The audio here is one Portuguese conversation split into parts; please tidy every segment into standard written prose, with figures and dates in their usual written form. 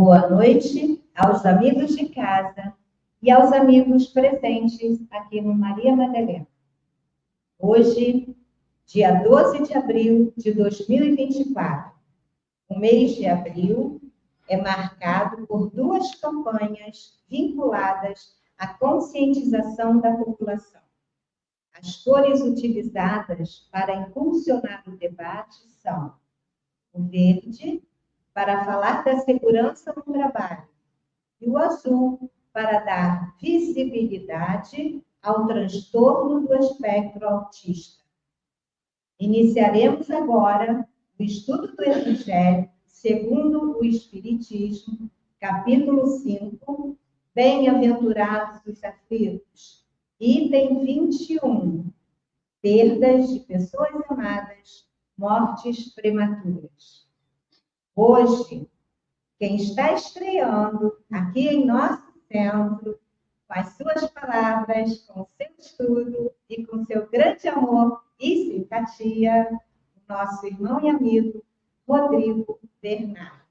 Boa noite aos amigos de casa e aos amigos presentes aqui no Maria Madalena. Hoje, dia 12 de abril de 2024, o mês de abril é marcado por duas campanhas vinculadas à conscientização da população. As cores utilizadas para impulsionar o debate são o verde, para falar da segurança no trabalho, e o azul, para dar visibilidade ao transtorno do espectro autista. Iniciaremos agora o estudo do Evangelho segundo o Espiritismo, capítulo 5, Bem-aventurados os aflitos, item 21, perdas de pessoas amadas, mortes prematuras. Hoje, quem está estreando aqui em nosso centro, com as suas palavras, com o seu estudo e com seu grande amor e simpatia, nosso irmão e amigo Rodrigo Bernardo.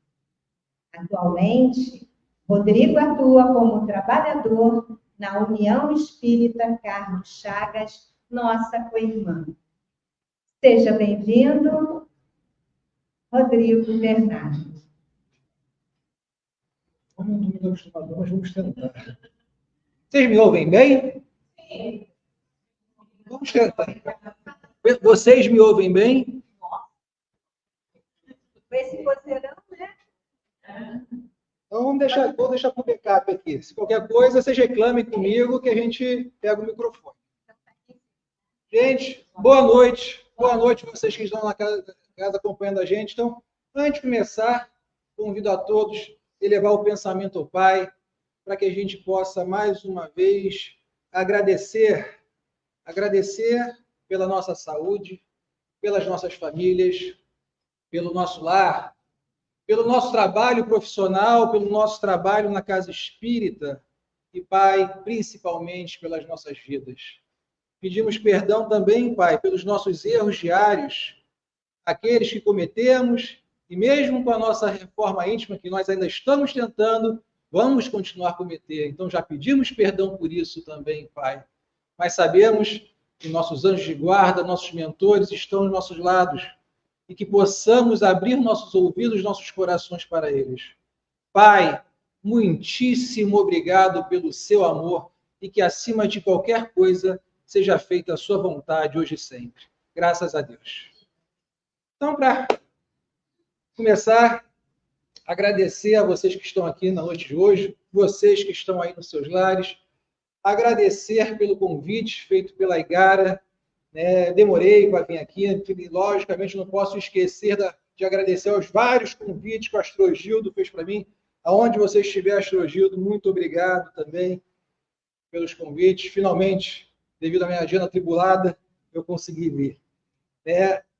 Atualmente, Rodrigo atua como trabalhador na União Espírita Carlos Chagas, nossa co-irmã. Seja bem-vindo, Rodrigo Bernardo. Mas vamos tentar. Vocês me ouvem bem? Sim. Vamos tentar. Vocês me ouvem bem? Esse vozeirão, né? Então vou deixar para o backup aqui. Se qualquer coisa, vocês reclamem comigo que a gente pega o microfone. Gente, boa noite. Boa noite vocês que estão na casa acompanhando a gente. Então, antes de começar, convido a todos a elevar o pensamento ao Pai, para que a gente possa, mais uma vez, agradecer pela nossa saúde, pelas nossas famílias, pelo nosso lar, pelo nosso trabalho profissional, pelo nosso trabalho na casa espírita e, Pai, principalmente pelas nossas vidas. Pedimos perdão também, Pai, pelos nossos erros diários, aqueles que cometemos, e mesmo com a nossa reforma íntima, que nós ainda estamos tentando, vamos continuar a cometer. Então, já pedimos perdão por isso também, Pai. Mas sabemos que nossos anjos de guarda, nossos mentores estão aos nossos lados e que possamos abrir nossos ouvidos, nossos corações para eles. Pai, muitíssimo obrigado pelo seu amor e que, acima de qualquer coisa, seja feita a sua vontade hoje e sempre. Graças a Deus. Então, para começar, agradecer a vocês que estão aqui na noite de hoje, vocês que estão aí nos seus lares, agradecer pelo convite feito pela Igara, né? Demorei para vir aqui, e, logicamente não posso esquecer de agradecer aos vários convites que o Astrogildo fez para mim, aonde você estiver, Astrogildo, muito obrigado também pelos convites. Finalmente, devido à minha agenda atribulada, eu consegui vir.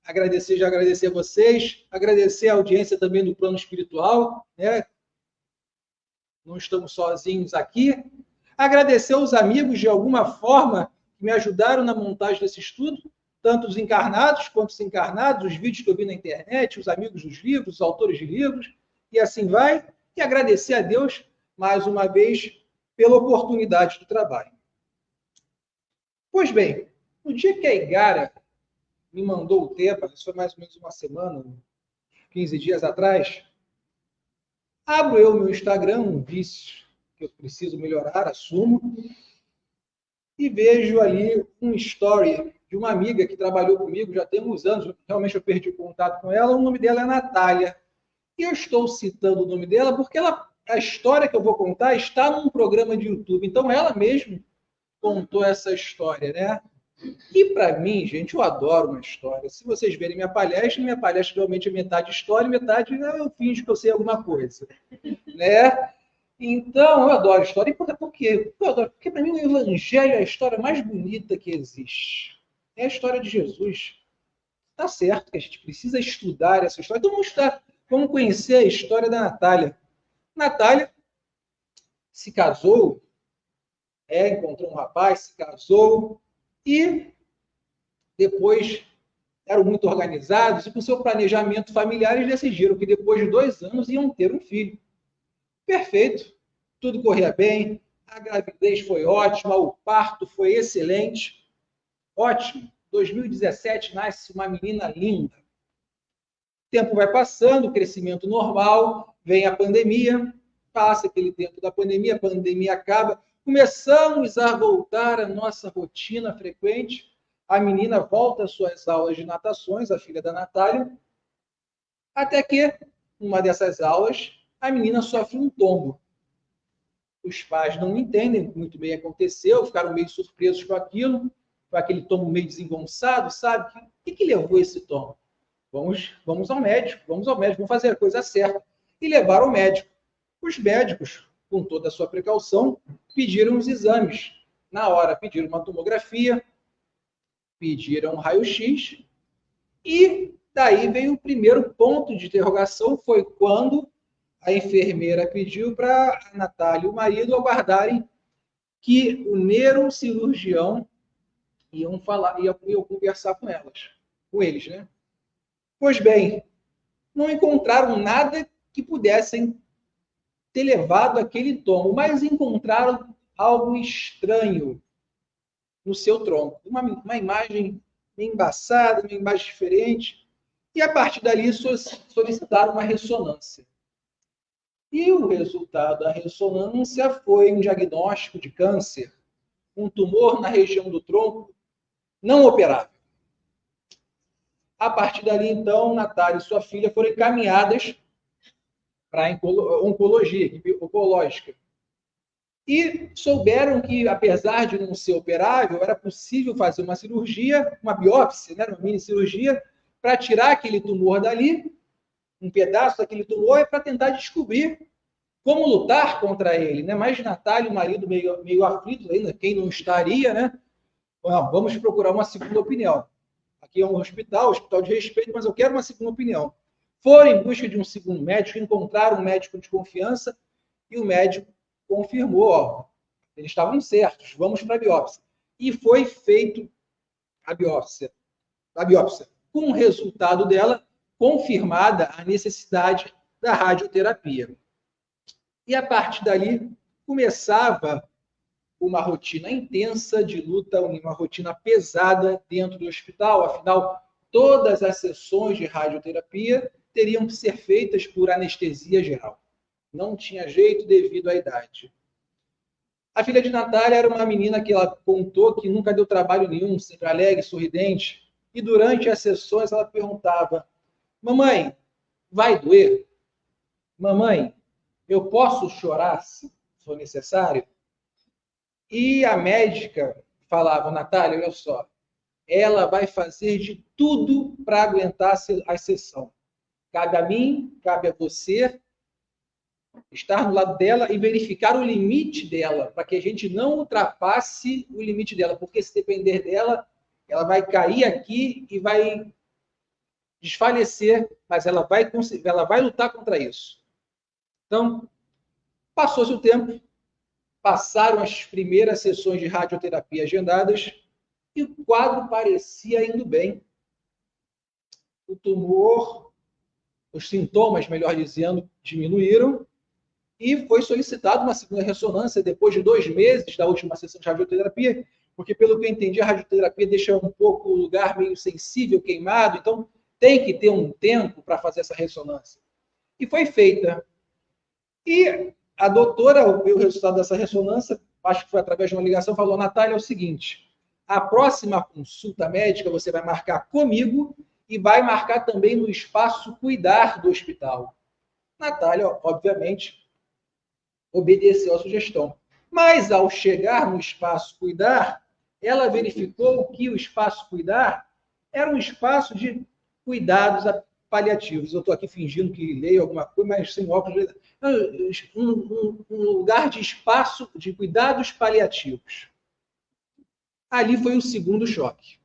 Agradecer a vocês, agradecer a audiência também do plano espiritual, né? Não estamos sozinhos aqui. Agradecer aos amigos, de alguma forma, que me ajudaram na montagem desse estudo, tanto os encarnados quanto os desencarnados, os vídeos que eu vi na internet, os amigos dos livros, os autores de livros, e assim vai. E agradecer a Deus, mais uma vez, pela oportunidade do trabalho. Pois bem, no dia que a Igara me mandou o tema, isso foi mais ou menos uma semana, 15 dias atrás, abro eu meu Instagram, um vício que eu preciso melhorar, assumo, e vejo ali um story de uma amiga que trabalhou comigo já tem uns anos, realmente eu perdi o contato com ela, o nome dela é Natália. E eu estou citando o nome dela porque a história que eu vou contar está num programa de YouTube, então ela mesma contou essa história, né? E para mim, gente, eu adoro uma história. Se vocês verem minha palestra realmente é metade história, metade eu finjo que eu sei alguma coisa, né? Então, eu adoro história. E por quê? Eu adoro, porque para mim o Evangelho é a história mais bonita que existe. É a história de Jesus. Tá certo que a gente precisa estudar essa história. Então vamos estudar. Vamos conhecer a história da Natália. Natália se casou, encontrou um rapaz, se casou, e depois eram muito organizados, e com seu planejamento familiar, eles decidiram que depois de 2 anos iam ter um filho. Perfeito, tudo corria bem, a gravidez foi ótima, o parto foi excelente, ótimo. 2017 nasce uma menina linda. O tempo vai passando, crescimento normal, vem a pandemia, passa aquele tempo da pandemia, a pandemia acaba, começamos a voltar à nossa rotina frequente, a menina volta às suas aulas de natações, a filha da Natália, até que, numa dessas aulas, a menina sofre um tombo. Os pais não entendem muito bem o que aconteceu, ficaram meio surpresos com aquilo, com aquele tombo meio desengonçado, sabe? O que levou esse tombo? Vamos ao médico, vamos fazer a coisa certa. E levaram ao médico. Os médicos, com toda a sua precaução, pediram os exames. Na hora, pediram uma tomografia, pediram um raio-x, e daí veio o primeiro ponto de interrogação, foi quando a enfermeira pediu para a Natália e o marido aguardarem que o neurocirurgião iam conversar com eles, né? Pois bem, não encontraram nada que pudessem ter levado aquele tombo, mas encontraram algo estranho no seu tronco. Uma imagem meio embaçada, uma imagem diferente. E a partir dali solicitaram uma ressonância. E o resultado da ressonância foi um diagnóstico de câncer, um tumor na região do tronco não operável. A partir dali, então, Natália e sua filha foram encaminhadas para a oncologia, equipe oncológica. E souberam que, apesar de não ser operável, era possível fazer uma cirurgia, uma biópsia, né, uma mini cirurgia, para tirar aquele tumor dali, um pedaço daquele tumor, para tentar descobrir como lutar contra ele, né? Mas Natália, o marido meio aflito ainda, quem não estaria, né? Bom, vamos procurar uma segunda opinião. Aqui é um hospital de respeito, mas eu quero uma segunda opinião. Foram em busca de um segundo médico, encontraram um médico de confiança e o médico confirmou, ó, eles estavam certos, vamos para a biópsia. E foi feito a biópsia. Com o resultado dela, confirmada a necessidade da radioterapia. E a partir dali, começava uma rotina intensa de luta, uma rotina pesada dentro do hospital. Afinal, todas as sessões de radioterapia teriam que ser feitas por anestesia geral. Não tinha jeito devido à idade. A filha de Natália era uma menina que ela contou que nunca deu trabalho nenhum, sempre alegre, sorridente. E durante as sessões ela perguntava: mamãe, vai doer? Mamãe, eu posso chorar se for necessário? E a médica falava: Natália, olha só, ela vai fazer de tudo para aguentar a sessão. Cabe a mim, cabe a você estar no lado dela e verificar o limite dela, para que a gente não ultrapasse o limite dela, porque se depender dela, ela vai cair aqui e vai desfalecer, mas ela vai lutar contra isso. Então, passou-se o tempo, passaram as primeiras sessões de radioterapia agendadas e o quadro parecia indo bem. O tumor, os sintomas, melhor dizendo, diminuíram e foi solicitada uma segunda ressonância depois de 2 meses da última sessão de radioterapia, porque, pelo que eu entendi, a radioterapia deixa um pouco o lugar meio sensível, queimado, então tem que ter um tempo para fazer essa ressonância. E foi feita. E a doutora, ao ver o resultado dessa ressonância, acho que foi através de uma ligação, falou: Natália, é o seguinte, a próxima consulta médica você vai marcar comigo e vai marcar também no espaço cuidar do hospital. Natália, obviamente, obedeceu à sugestão. Mas, ao chegar no espaço cuidar, ela verificou que o espaço cuidar era um espaço de cuidados paliativos. Eu estou aqui fingindo que leio alguma coisa, mas sem óculos. Um lugar de espaço de cuidados paliativos. Ali foi o segundo choque.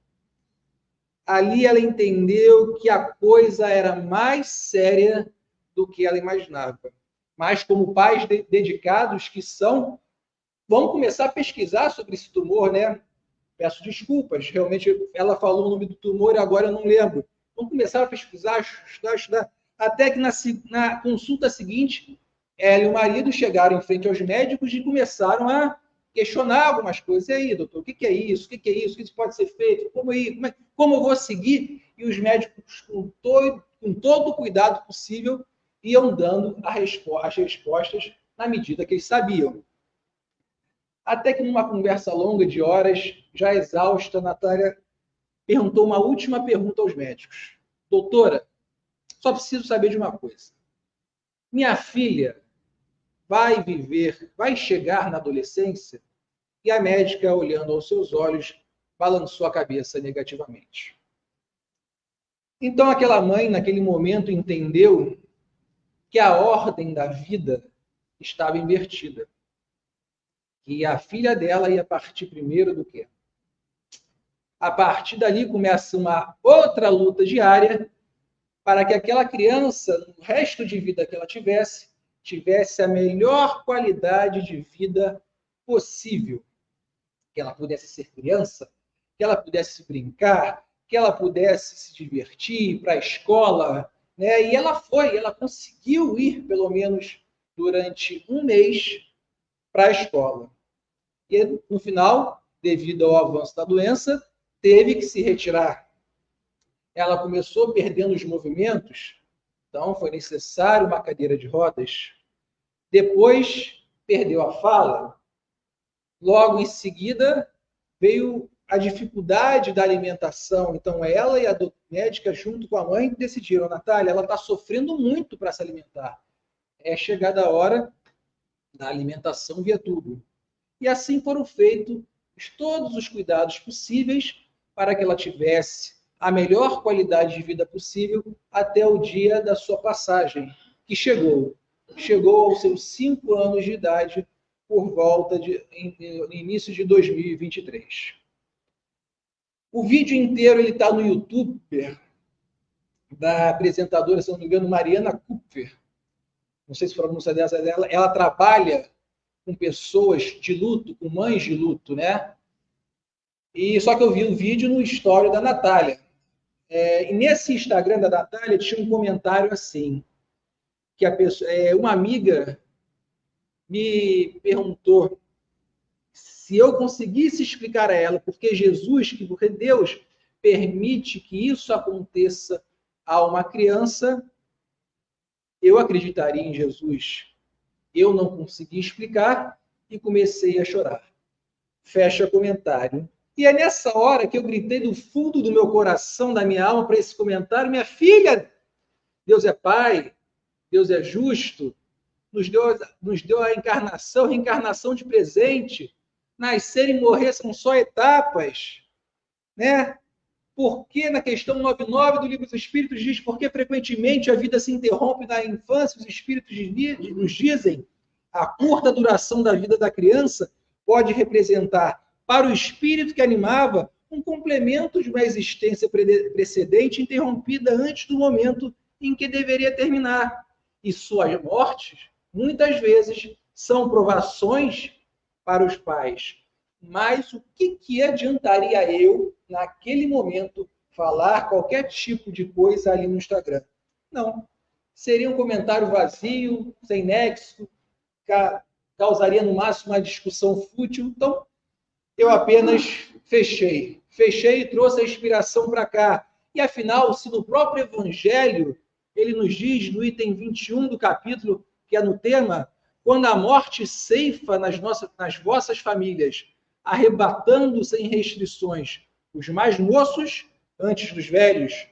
Ali ela entendeu que a coisa era mais séria do que ela imaginava. Mas, como pais dedicados que são, vamos começar a pesquisar sobre esse tumor, né? Peço desculpas, realmente ela falou o nome do tumor e agora eu não lembro. Vamos começar a pesquisar, estudar, até que na consulta seguinte Ela e o marido chegaram em frente aos médicos e começaram a questionar algumas coisas. E aí, doutor, o que é isso? O que é isso? O que isso pode ser feito? Como eu vou seguir? E os médicos, com todo o cuidado possível, iam dando as respostas na medida que eles sabiam. Até que numa conversa longa de horas, já exausta, Natália perguntou uma última pergunta aos médicos. Doutora, só preciso saber de uma coisa. Minha filha vai chegar na adolescência? E a médica, olhando aos seus olhos, balançou a cabeça negativamente. Então aquela mãe, naquele momento, entendeu que a ordem da vida estava invertida. Que a filha dela ia partir primeiro do que ela. A partir dali começa uma outra luta diária para que aquela criança, no resto de vida que ela tivesse a melhor qualidade de vida possível. Que ela pudesse ser criança, que ela pudesse brincar, que ela pudesse se divertir, ir para a escola, né? E ela conseguiu ir, pelo menos durante um mês, para a escola. E no final, devido ao avanço da doença, teve que se retirar. Ela começou perdendo os movimentos, então foi necessário uma cadeira de rodas. Depois, perdeu a fala. Logo em seguida, veio a dificuldade da alimentação. Então, ela e a médica, junto com a mãe, decidiram, Natália, ela está sofrendo muito para se alimentar. É chegada a hora da alimentação via tubo. E assim foram feitos todos os cuidados possíveis para que ela tivesse a melhor qualidade de vida possível até o dia da sua passagem, que chegou. Chegou aos seus 5 anos de idade, por volta no início de 2023. O vídeo inteiro está no YouTube da apresentadora, se não me engano, Mariana Kupfer. Não sei se a pronúncia dessa dela. Ela trabalha com pessoas de luto, com mães de luto, né? E só que eu vi o vídeo no story da Natália. E nesse Instagram da Natália tinha um comentário assim, que uma amiga me perguntou se eu conseguisse explicar a ela porque Deus permite que isso aconteça a uma criança, eu acreditaria em Jesus. Eu não consegui explicar e comecei a chorar. Fecha comentário. E é nessa hora que eu gritei do fundo do meu coração, da minha alma, para esse comentário: minha filha, Deus é Pai, Deus é justo, nos deu a reencarnação de presente. Nascer e morrer são só etapas, né? Porque na questão 99 do Livro dos Espíritos diz porque frequentemente a vida se interrompe na infância, os Espíritos nos dizem a curta duração da vida da criança pode representar para o espírito que animava um complemento de uma existência precedente interrompida antes do momento em que deveria terminar. E suas mortes, muitas vezes, são provações para os pais. Mas o que adiantaria eu, naquele momento, falar qualquer tipo de coisa ali no Instagram? Não. Seria um comentário vazio, sem nexo, causaria no máximo uma discussão fútil. Então, eu apenas fechei e trouxe a inspiração para cá. E afinal, se no próprio Evangelho, ele nos diz, no item 21 do capítulo, que é no tema, quando a morte ceifa nas vossas famílias, arrebatando sem restrições os mais moços antes dos velhos,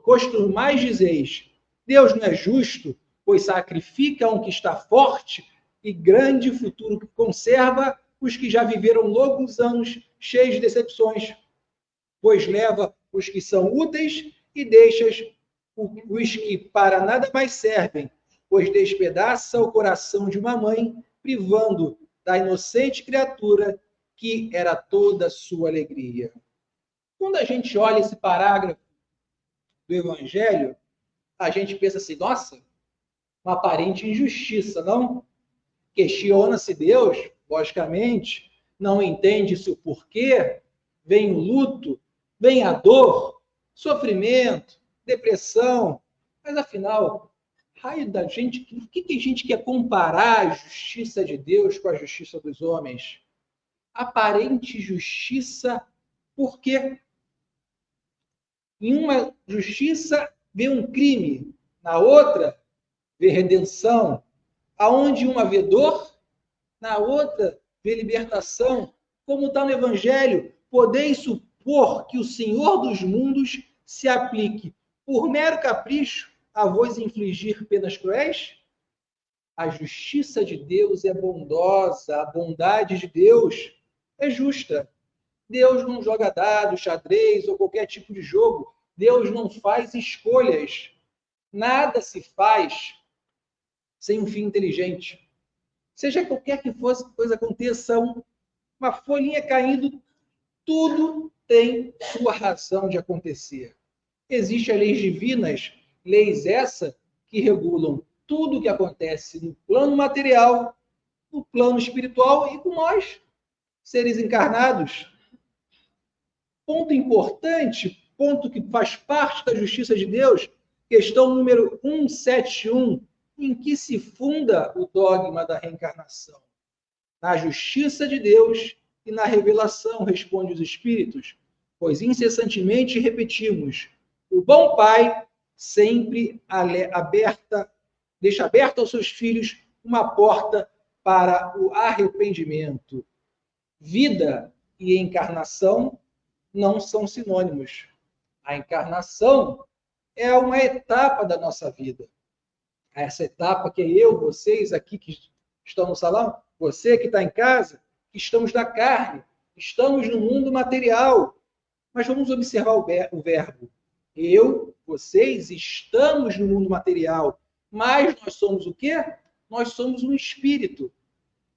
costumais dizeis, Deus não é justo, pois sacrifica um que está forte e grande futuro que conserva os que já viveram longos anos cheios de decepções, pois leva os que são úteis e deixa os que para nada mais servem, pois despedaça o coração de uma mãe, privando da inocente criatura que era toda a sua alegria. Quando a gente olha esse parágrafo do Evangelho, a gente pensa assim, nossa, uma aparente injustiça, não? Questiona-se Deus, logicamente, não entende-se o porquê, vem o luto, vem a dor, sofrimento, depressão, mas afinal, Raio da gente, por que a gente quer comparar a justiça de Deus com a justiça dos homens? Aparente justiça, porque em uma justiça vê um crime, na outra vê redenção, aonde uma vê dor, na outra vê libertação. Como está no Evangelho, podeis supor que o Senhor dos mundos se aplique, por mero capricho, a vos infligir penas cruéis? A justiça de Deus é bondosa, a bondade de Deus é justa. Deus não joga dado, xadrez ou qualquer tipo de jogo. Deus não faz escolhas. Nada se faz sem um fim inteligente. Seja qualquer que fosse coisa aconteça, uma folhinha caindo, tudo tem sua razão de acontecer. Existem as leis divinas, leis essa que regulam tudo o que acontece no plano material, no plano espiritual e com nós, seres encarnados. Ponto importante, ponto que faz parte da justiça de Deus, questão número 171, em que se funda o dogma da reencarnação? Na justiça de Deus e na revelação, responde os Espíritos, pois incessantemente repetimos, o bom Pai sempre deixa aberta aos seus filhos uma porta para o arrependimento. Vida e encarnação não são sinônimos. A encarnação é uma etapa da nossa vida. Essa etapa que eu, vocês aqui que estão no salão, você que está em casa, que estamos na carne, estamos no mundo material. Mas vamos observar o verbo. Eu, vocês, estamos no mundo material. Mas nós somos o quê? Nós somos um espírito.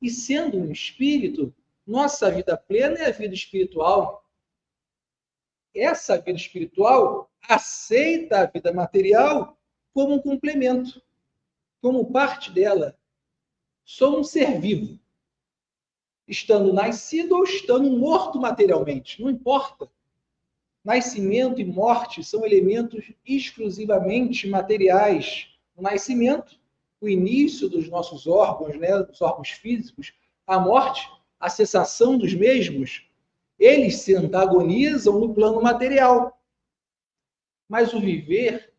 E sendo um espírito, nossa vida plena é a vida espiritual. Essa vida espiritual aceita a vida material como um complemento, como parte dela. Sou um ser vivo, estando nascido ou estando morto materialmente, não importa. Nascimento e morte são elementos exclusivamente materiais. O nascimento, o início dos nossos órgãos, né, dos órgãos físicos, a morte, a cessação dos mesmos, eles se antagonizam no plano material. Mas o viver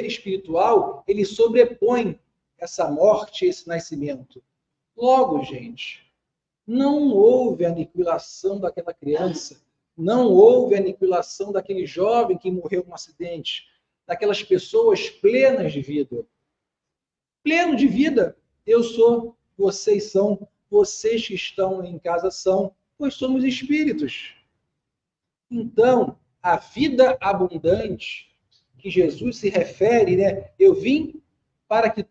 espiritual, ele sobrepõe essa morte, esse nascimento. Logo, gente, não houve aniquilação daquela criança, não houve aniquilação daquele jovem que morreu num acidente, daquelas pessoas plenas de vida. Pleno de vida, eu sou, vocês são, vocês que estão em casa são, pois somos espíritos. Então, a vida abundante que Jesus se refere, né? Eu vim para que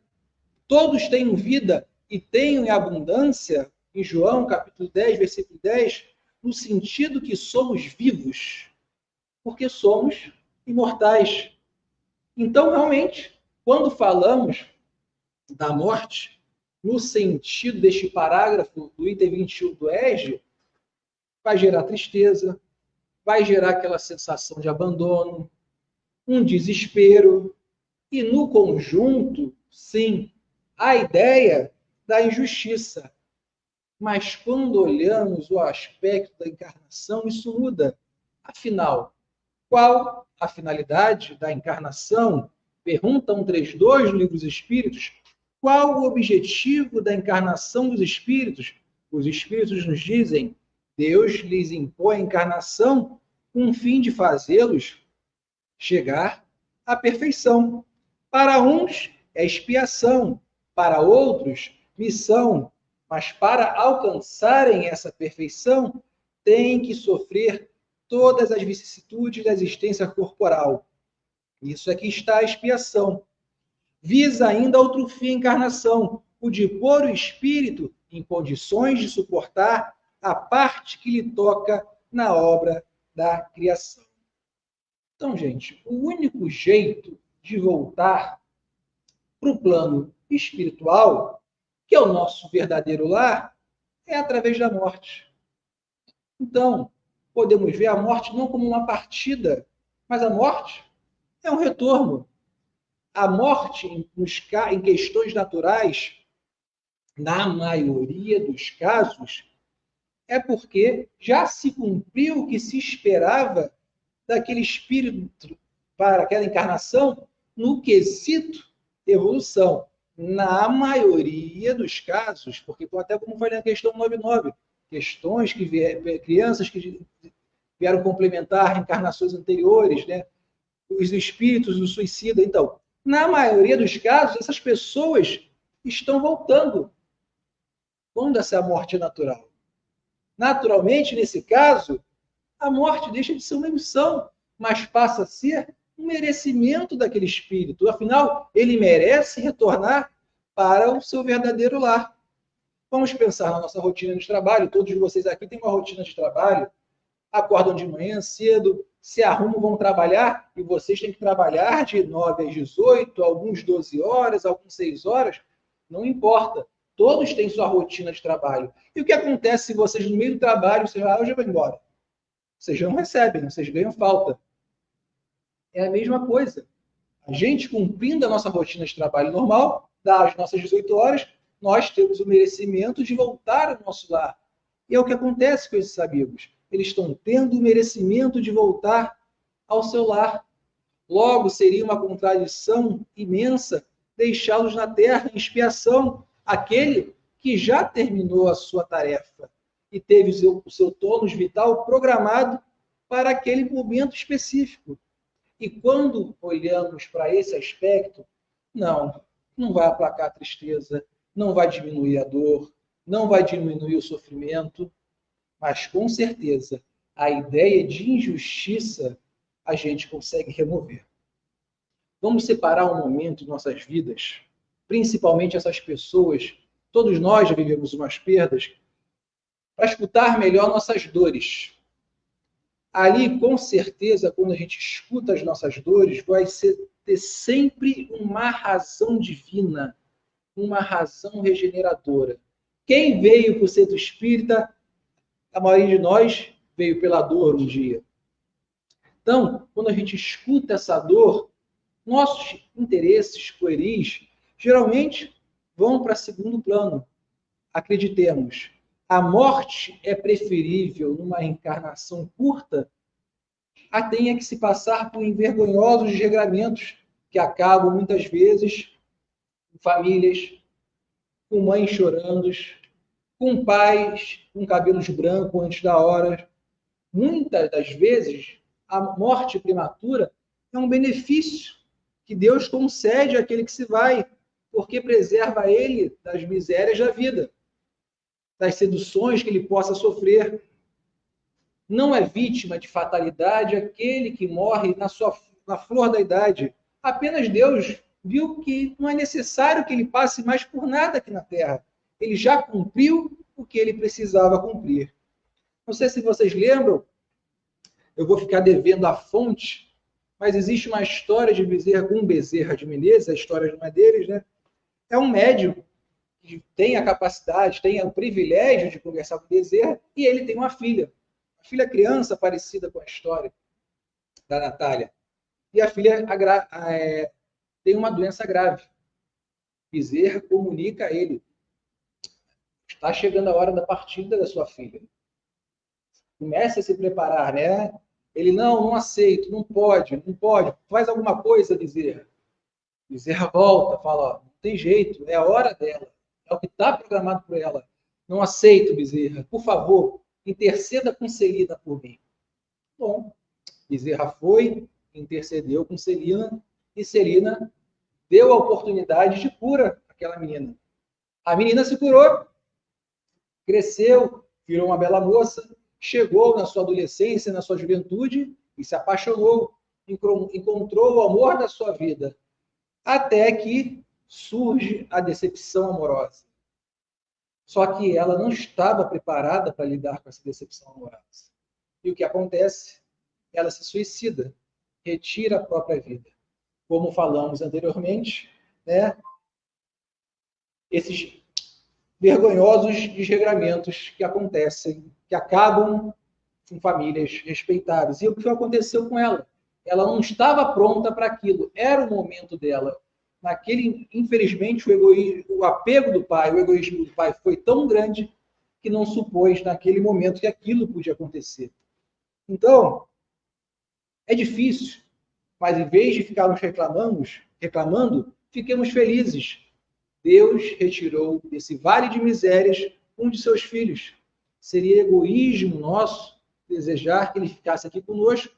todos tenham vida e tenham em abundância, em João, capítulo 10, versículo 10, no sentido que somos vivos, porque somos imortais. Então, realmente, quando falamos da morte, no sentido deste parágrafo do item 21 do ESG, vai gerar tristeza, vai gerar aquela sensação de abandono, um desespero, e no conjunto, sim, a ideia da injustiça. Mas quando olhamos o aspecto da encarnação, isso muda. Afinal, qual a finalidade da encarnação? Pergunta 132 do Livro dos Espíritos. Qual o objetivo da encarnação dos espíritos? Os espíritos nos dizem, Deus lhes impõe a encarnação com o fim de fazê-los chegar à perfeição. Para uns é expiação, para outros missão, mas para alcançarem essa perfeição, têm que sofrer todas as vicissitudes da existência corporal. Isso aqui está a expiação. Visa ainda outro fim, a encarnação, o de pôr o espírito em condições de suportar a parte que lhe toca na obra da criação. Então, gente, o único jeito de voltar para o plano espiritual, que é o nosso verdadeiro lar, é através da morte. Então, podemos ver a morte não como uma partida, mas a morte é um retorno. a morte em questões naturais, na maioria dos casos, é porque já se cumpriu o que se esperava daquele espírito para aquela encarnação no quesito evolução. Na maioria dos casos, porque até como foi na questão 99, questões que crianças que vieram complementar encarnações anteriores, né? Os espíritos do suicida. Então, na maioria dos casos, essas pessoas estão voltando quando essa morte é natural. Naturalmente, nesse caso, a morte deixa de ser uma ilusão, mas passa a ser um merecimento daquele espírito. Afinal, ele merece retornar para o seu verdadeiro lar. Vamos pensar na nossa rotina de trabalho. Todos vocês aqui têm uma rotina de trabalho. Acordam de manhã cedo, se arrumam, vão trabalhar, e vocês têm que trabalhar de 9 às 18, alguns 12 horas, alguns 6 horas, não importa. Todos têm sua rotina de trabalho. E o que acontece se vocês, no meio do trabalho, vocês hoje eu vou embora? Vocês não recebem, vocês ganham falta. É a mesma coisa. A gente, cumprindo a nossa rotina de trabalho normal, das nossas 18 horas, nós temos o merecimento de voltar ao nosso lar. E é o que acontece com esses amigos. Eles estão tendo o merecimento de voltar ao seu lar. Logo, seria uma contradição imensa deixá-los na terra em expiação, aquele que já terminou a sua tarefa e teve o seu tônus vital programado para aquele momento específico. E quando olhamos para esse aspecto, não vai aplacar a tristeza, não vai diminuir a dor, não vai diminuir o sofrimento, mas com certeza a ideia de injustiça a gente consegue remover. Vamos separar um momento em nossas vidas, principalmente essas pessoas, todos nós já vivemos umas perdas, para escutar melhor nossas dores. Ali, com certeza, quando a gente escuta as nossas dores, vai ter sempre uma razão divina, uma razão regeneradora. Quem veio para o centro espírita, a maioria de nós veio pela dor um dia. Então, quando a gente escuta essa dor, nossos interesses pueris geralmente vão para segundo plano. Acreditemos, a morte é preferível numa reencarnação curta a tenha que se passar por envergonhosos desregramentos que acabam muitas vezes com famílias, com mães chorando, com pais com cabelos brancos antes da hora. Muitas das vezes, a morte prematura é um benefício que Deus concede àquele que se vai, porque preserva ele das misérias da vida, das seduções que ele possa sofrer. Não é vítima de fatalidade aquele que morre na flor da idade. Apenas Deus viu que não é necessário que ele passe mais por nada aqui na Terra. Ele já cumpriu o que ele precisava cumprir. Não sei se vocês lembram, eu vou ficar devendo a fonte, mas existe uma história de Bezerra de Menezes, a história não é deles, né? É um médium que tem a capacidade, tem o privilégio de conversar com Bezerra, e ele tem uma filha criança parecida com a história da Natália. E a filha tem uma doença grave. Bezerra comunica a ele: está chegando a hora da partida da sua filha. Comece a se preparar, né? Ele, não aceito, não pode, faz alguma coisa, Bezerra. Bezerra volta, fala: não tem jeito, é a hora dela, é o que está programado por ela. Não aceito, Bezerra, por favor, interceda com Celina por mim. Bom, Bezerra foi, intercedeu com Celina, e Celina deu a oportunidade de cura àquela menina. A menina se curou, cresceu, virou uma bela moça, chegou na sua adolescência, na sua juventude, e se apaixonou, encontrou o amor da sua vida, até que surge a decepção amorosa. Só que ela não estava preparada para lidar com essa decepção amorosa. E o que acontece? Ela se suicida, retira a própria vida. Como falamos anteriormente, né? Esses vergonhosos desregramentos que acontecem, que acabam com famílias respeitáveis. E o que aconteceu com ela? Ela não estava pronta para aquilo. Era o momento dela. infelizmente, o apego do pai, o egoísmo do pai foi tão grande que não supôs naquele momento que aquilo podia acontecer. Então, é difícil, mas em vez de ficarmos reclamando, fiquemos felizes. Deus retirou desse vale de misérias um de seus filhos. Seria egoísmo nosso desejar que ele ficasse aqui conosco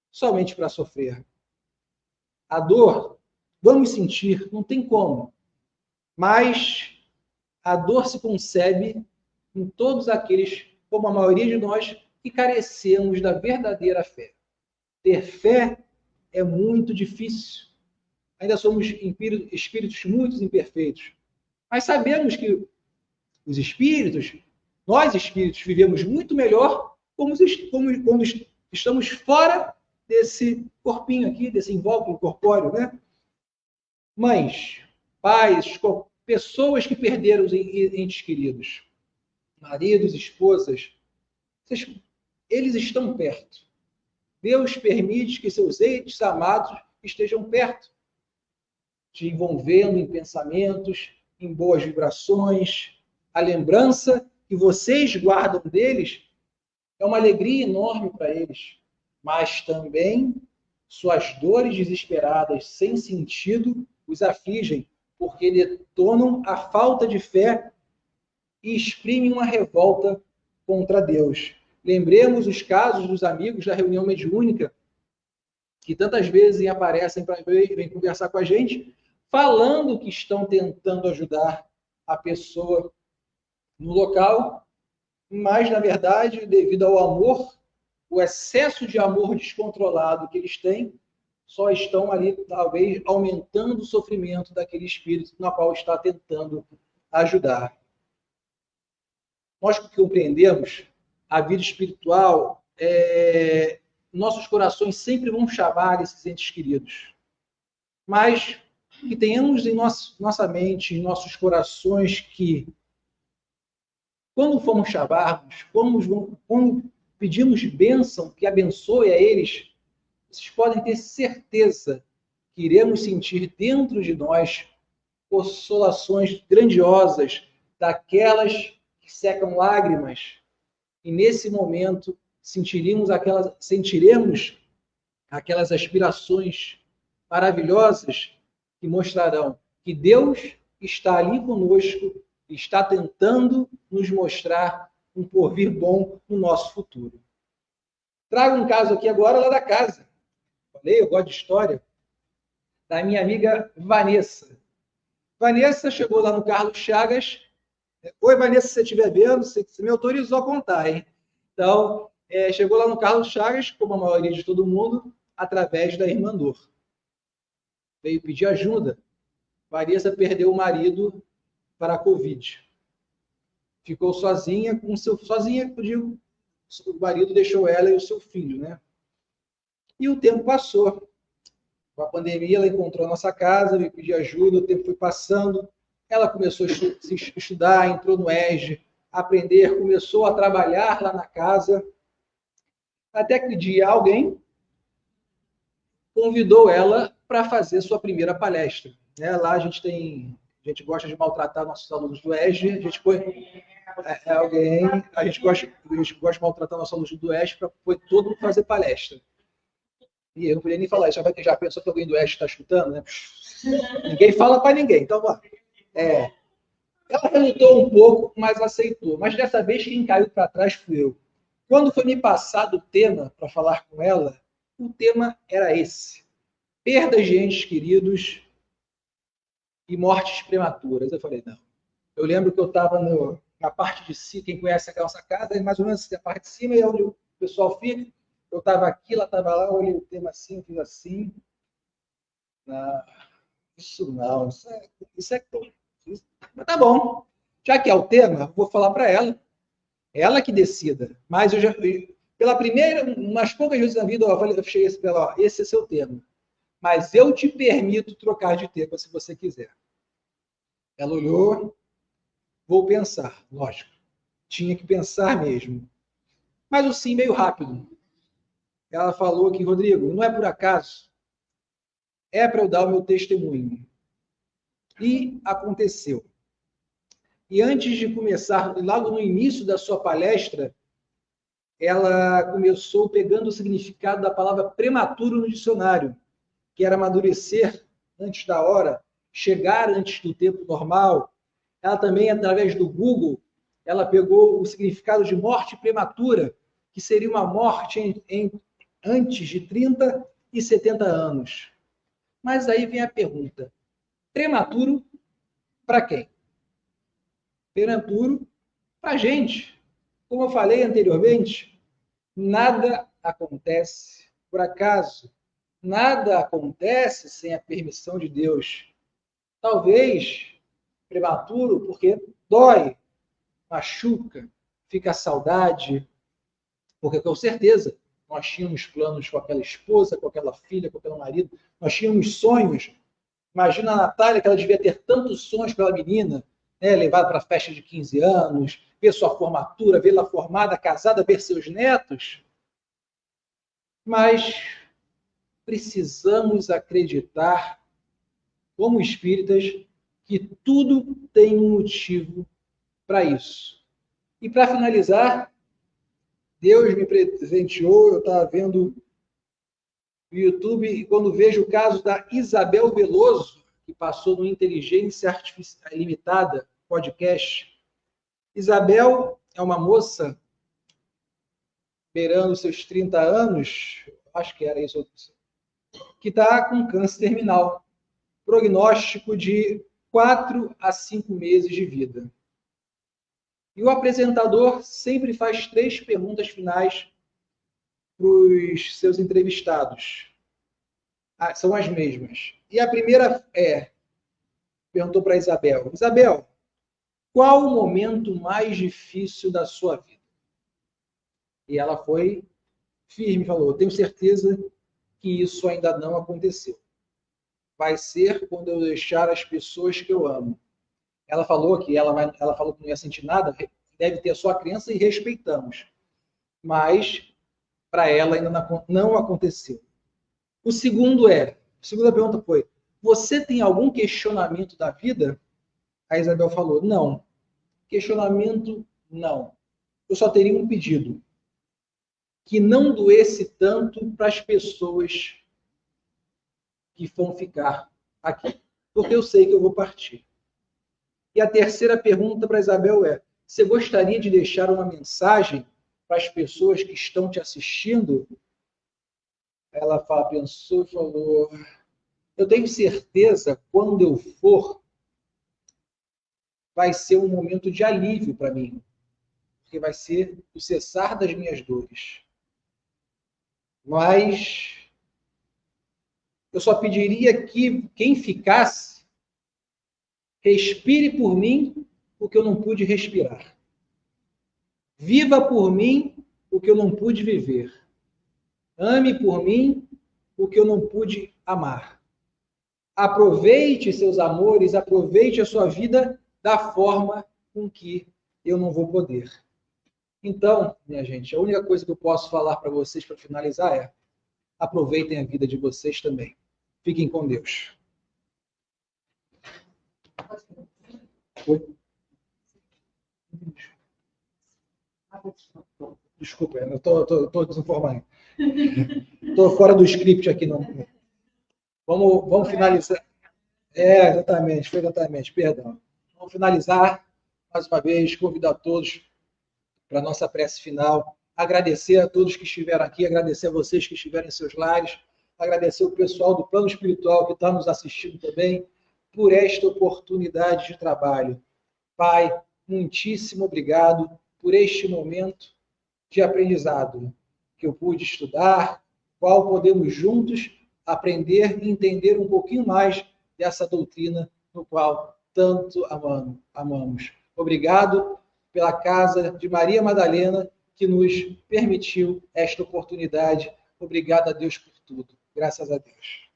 somente para sofrer. A dor, vamos sentir, não tem como, mas a dor se concebe em todos aqueles, como a maioria de nós, que carecemos da verdadeira fé. Ter fé é muito difícil. Ainda somos espíritos muito imperfeitos. Mas sabemos que os espíritos, nós espíritos, vivemos muito melhor quando estamos fora desse corpinho aqui, desse invólucro corpóreo, né? Mães, pais, pessoas que perderam os entes queridos, maridos, esposas, eles estão perto. Deus permite que seus entes amados estejam perto, te envolvendo em pensamentos, em boas vibrações. A lembrança que vocês guardam deles é uma alegria enorme para eles, mas também suas dores desesperadas, sem sentido, os afligem, porque detonam a falta de fé e exprimem uma revolta contra Deus. Lembremos os casos dos amigos da reunião mediúnica, que tantas vezes aparecem para vir conversar com a gente, falando que estão tentando ajudar a pessoa no local, mas, na verdade, devido ao amor, o excesso de amor descontrolado que eles têm, só estão ali, talvez, aumentando o sofrimento daquele espírito na qual está tentando ajudar. Nós que compreendemos a vida espiritual, nossos corações sempre vão chamar esses entes queridos. Mas que tenhamos em nossa mente, em nossos corações, que quando formos chamarmos, quando pedimos bênção, que abençoe a eles, vocês podem ter certeza que iremos sentir dentro de nós consolações grandiosas, daquelas que secam lágrimas. E nesse momento sentiremos aquelas aspirações maravilhosas que mostrarão que Deus está ali conosco e está tentando nos mostrar um porvir bom no nosso futuro. Trago um caso aqui agora lá da casa. Falei, eu gosto de história. Da minha amiga Vanessa. Vanessa chegou lá no Carlos Chagas. Oi, Vanessa, se você estiver vendo, você me autorizou a contar, hein? Então, chegou lá no Carlos Chagas, como a maioria de todo mundo, através da irmã Dor. Veio pedir ajuda. Vanessa perdeu o marido para a Covid. Ficou sozinha, sozinha, eu digo, o marido deixou ela e o seu filho, né? E o tempo passou. Com a pandemia, ela encontrou a nossa casa, veio pedir ajuda, o tempo foi passando, ela começou a estudar, entrou no EJA, aprender, começou a trabalhar lá na casa, até que um dia alguém convidou ela para fazer sua primeira palestra. Lá a gente gosta de maltratar nossos alunos do EJA, a gente gosta de maltratar nossos alunos do EJA para todo mundo fazer palestra. E eu não podia nem falar isso, já pensou que alguém do EJA está escutando, né? Ninguém fala para ninguém, então vá. Ela relutou um pouco, mas aceitou. Mas dessa vez quem caiu para trás fui eu. Quando foi me passado o tema para falar com ela, o tema era esse: perdas de entes queridos e mortes prematuras. Eu falei, não. Eu lembro que eu estava na parte de cima, quem conhece a nossa casa, é mais ou menos a parte de cima, é onde o pessoal fica. Eu estava aqui, ela estava lá, eu olhei o tema assim, fiz assim. Não, isso não, isso é bom. Mas tá bom. Já que é o tema, vou falar para ela. Ela que decida. Mas pela primeira, umas poucas vezes na vida, eu cheguei para ela, esse é seu tema. Mas eu te permito trocar de tema se você quiser. Ela olhou, vou pensar, lógico. Tinha que pensar mesmo. Mas o sim meio rápido. Ela falou que, Rodrigo, não é por acaso, é para eu dar o meu testemunho. E aconteceu. E antes de começar, logo no início da sua palestra, ela começou pegando o significado da palavra prematuro no dicionário, que era amadurecer antes da hora, chegar antes do tempo normal. Ela também, através do Google, ela pegou o significado de morte prematura, que seria uma morte antes de 30 e 70 anos. Mas aí vem a pergunta: prematuro para quem? Prematuro para a gente. Como eu falei anteriormente, nada acontece por acaso. Nada acontece sem a permissão de Deus. Talvez prematuro porque dói, machuca, fica a saudade, porque com certeza nós tínhamos planos com aquela esposa, com aquela filha, com aquele marido, nós tínhamos sonhos. Imagina a Natália, que ela devia ter tantos sonhos pela menina, né? Levada para a festa de 15 anos, ver sua formatura, vê-la formada, casada, ver seus netos. Mas precisamos acreditar, como espíritas, que tudo tem um motivo para isso. E para finalizar, Deus me presenteou, eu estava vendo no YouTube, e quando vejo o caso da Isabel Veloso, que passou no Inteligência Artificial Limitada podcast. Isabel é uma moça beirando seus 30 anos, acho que era isso, que está com câncer terminal. Prognóstico de 4 a 5 meses de vida. E o apresentador sempre faz 3 perguntas finais para os seus entrevistados. São as mesmas. E a primeira perguntou para Isabel: Isabel, qual o momento mais difícil da sua vida? E ela foi firme, falou: tenho certeza que isso ainda não aconteceu. Vai ser quando eu deixar as pessoas que eu amo. Ela falou que ela falou que não ia sentir nada, deve ter a sua crença e respeitamos. Mas para ela ainda não aconteceu. A segunda pergunta foi: você tem algum questionamento da vida? A Isabel falou: não. Questionamento, não. Eu só teria um pedido: que não doesse tanto para as pessoas que vão ficar aqui, porque eu sei que eu vou partir. E a terceira pergunta para a Isabel é: você gostaria de deixar uma mensagem para as pessoas que estão te assistindo? Ela pensou e falou: eu tenho certeza, quando eu for, vai ser um momento de alívio para mim, porque vai ser o cessar das minhas dores. Mas eu só pediria que quem ficasse respire por mim o que eu não pude respirar. Viva por mim o que eu não pude viver. Ame por mim o que eu não pude amar. Aproveite seus amores, aproveite a sua vida da forma com que eu não vou poder. Então, minha gente, a única coisa que eu posso falar para vocês para finalizar é: aproveitem a vida de vocês também. Fiquem com Deus. Oi? Desculpa, eu estou desinformado. Estou fora do script aqui. Não. Vamos finalizar. Exatamente, perdão. Vamos finalizar, mais uma vez, convidar todos para a nossa prece final. Agradecer a todos que estiveram aqui, agradecer a vocês que estiveram em seus lares, agradecer o pessoal do plano espiritual que está nos assistindo também, por esta oportunidade de trabalho. Pai, muitíssimo obrigado por este momento de aprendizado que eu pude estudar, qual podemos juntos aprender e entender um pouquinho mais dessa doutrina no qual tanto amamos. Obrigado pela casa de Maria Madalena, que nos permitiu esta oportunidade. Obrigado a Deus por tudo. Graças a Deus.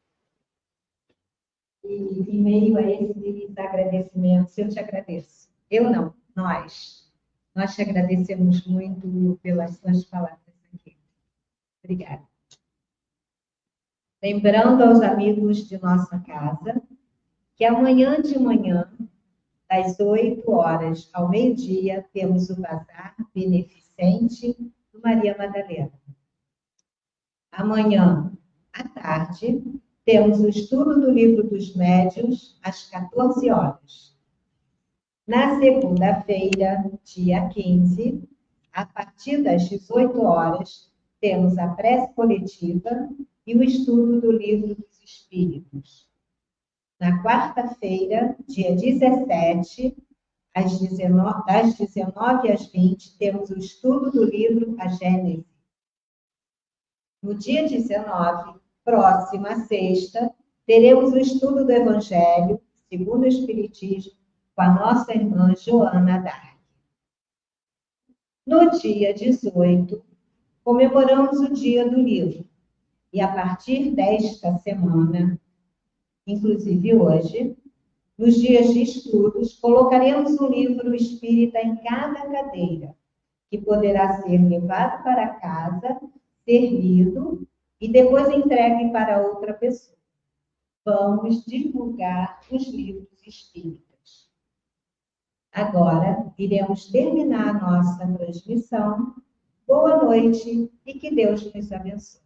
E em meio a esses agradecimentos, eu te agradeço. Eu não, nós. Nós te agradecemos muito pelas suas palavras aqui. Obrigada. Lembrando aos amigos de nossa casa que amanhã de manhã, das 8 horas ao meio-dia, temos o bazar beneficente do Maria Madalena. Amanhã, à tarde, temos o estudo do Livro dos Médiuns, às 14 horas. Na segunda-feira, dia 15, a partir das 18 horas, temos a prece coletiva e o estudo do Livro dos Espíritos. Na quarta-feira, dia 17, das 19 às 20, temos o estudo do livro A Gênese. No dia 19, próxima sexta, teremos o estudo do Evangelho, segundo o Espiritismo, com a nossa irmã Joana Dark. No dia 18, comemoramos o Dia do Livro. E a partir desta semana, inclusive hoje, nos dias de estudos, colocaremos um livro espírita em cada cadeira, que poderá ser levado para casa, ser lido e depois entregue para outra pessoa. Vamos divulgar os livros espíritas. Agora, iremos terminar a nossa transmissão. Boa noite e que Deus nos abençoe.